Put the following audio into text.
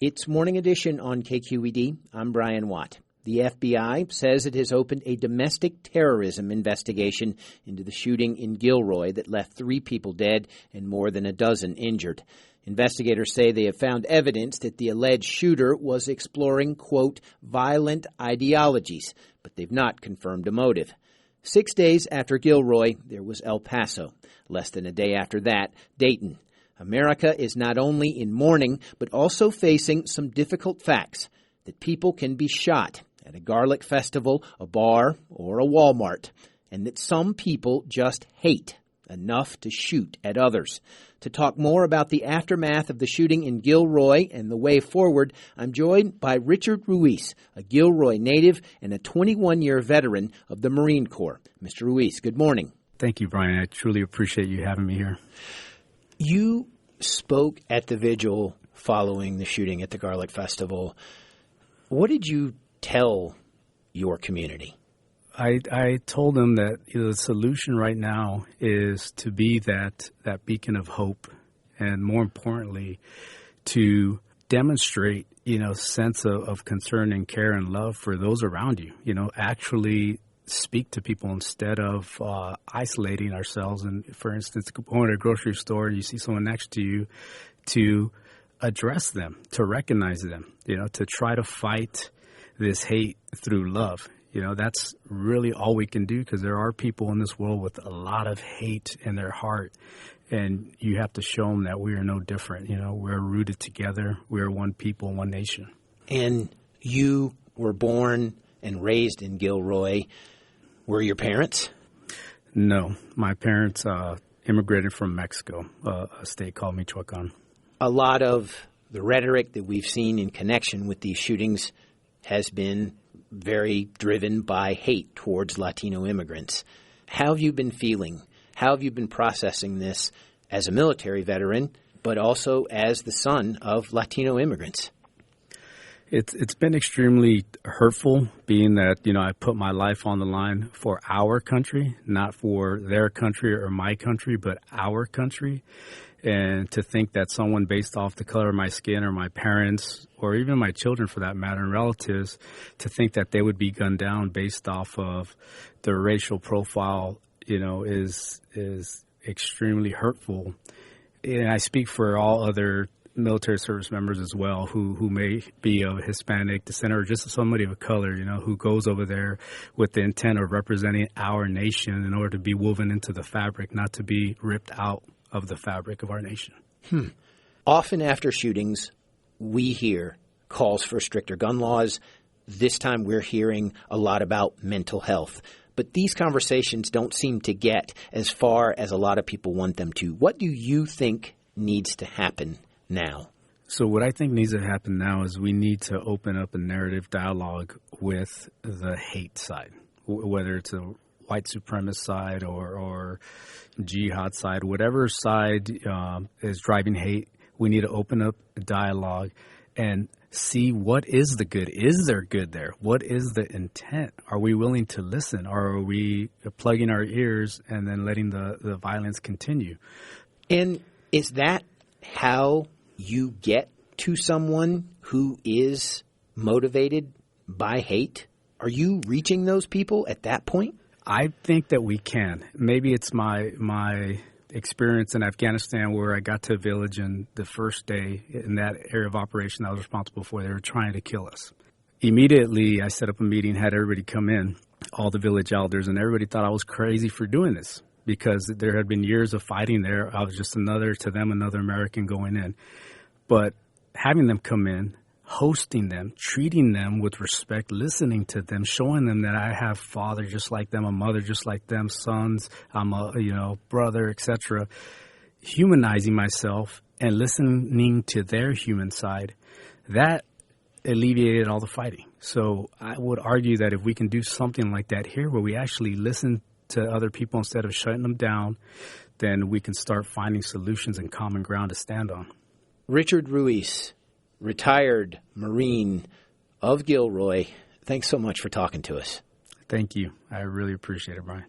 It's Morning Edition on KQED. I'm Brian Watt. The FBI says it has opened a domestic terrorism investigation into the shooting in Gilroy that left 3 people dead and more than a dozen injured. Investigators say they have found evidence that the alleged shooter was exploring, quote, violent ideologies, but they've not confirmed a motive. 6 days after Gilroy, there was El Paso. Less than a day after that, Dayton. America is not only in mourning, but also facing some difficult facts that people can be shot at a garlic festival, a bar, or a Walmart, and that some people just hate enough to shoot at others. To talk more about the aftermath of the shooting in Gilroy and the way forward, I'm joined by Richard Ruiz, a Gilroy native and a 21-year veteran of the Marine Corps. Mr. Ruiz, good morning. Thank you, Brian. I truly appreciate you having me here. You spoke at the vigil following the shooting at the Garlic Festival. What did you tell your community? I told them that the solution right now is to be that beacon of hope, and more importantly, to demonstrate, sense of concern and care and love for those around you. Actually speak to people instead of isolating ourselves. And for instance, going to a grocery store and you see someone next to you, to address them, to recognize them, to try to fight this hate through love. That's really all we can do, because there are people in this world with a lot of hate in their heart, and you have to show them that we are no different. We're rooted together. We're one people, one nation. And you were born and raised in Gilroy. Were your parents? No. My parents immigrated from Mexico, a state called Michoacan. A lot of the rhetoric that we've seen in connection with these shootings has been very driven by hate towards Latino immigrants. How have you been feeling? How have you been processing this as a military veteran, but also as the son of Latino immigrants? It's been extremely hurtful, being that, I put my life on the line for our country, not for their country or my country, but our country. And to think that someone based off the color of my skin, or my parents, or even my children for that matter, and relatives, to think that they would be gunned down based off of their racial profile, is extremely hurtful. And I speak for all other military service members as well, who may be of Hispanic descent or just somebody of color, who goes over there with the intent of representing our nation in order to be woven into the fabric, not to be ripped out of the fabric of our nation. Often after shootings, we hear calls for stricter gun laws. This time we're hearing a lot about mental health. But these conversations don't seem to get as far as a lot of people want them to. What do you think needs to happen now? So what I think needs to happen now is we need to open up a narrative dialogue with the hate side, whether it's a white supremacist side or jihad side, whatever side is driving hate. We need to open up a dialogue and see what is the good. Is there good there? What is the intent? Are we willing to listen, or are we plugging our ears and then letting the violence continue? And is that how you get to someone who is motivated by hate? Are you reaching those people at that point? I think that we can. Maybe it's my experience in Afghanistan, where I got to a village, and the first day in that area of operation I was responsible for, they were trying to kill us. Immediately, I set up a meeting, had everybody come in, all the village elders, and everybody thought I was crazy for doing this, because there had been years of fighting there. I was just another American going in. But having them come in, hosting them, treating them with respect, listening to them, showing them that I have father just like them, a mother just like them, sons, I'm a brother, etc. Humanizing myself and listening to their human side, that alleviated all the fighting. So I would argue that if we can do something like that here, where we actually listen to other people instead of shutting them down, then we can start finding solutions and common ground to stand on. Richard Ruiz, retired Marine of Gilroy, thanks so much for talking to us. Thank you. I really appreciate it, Brian.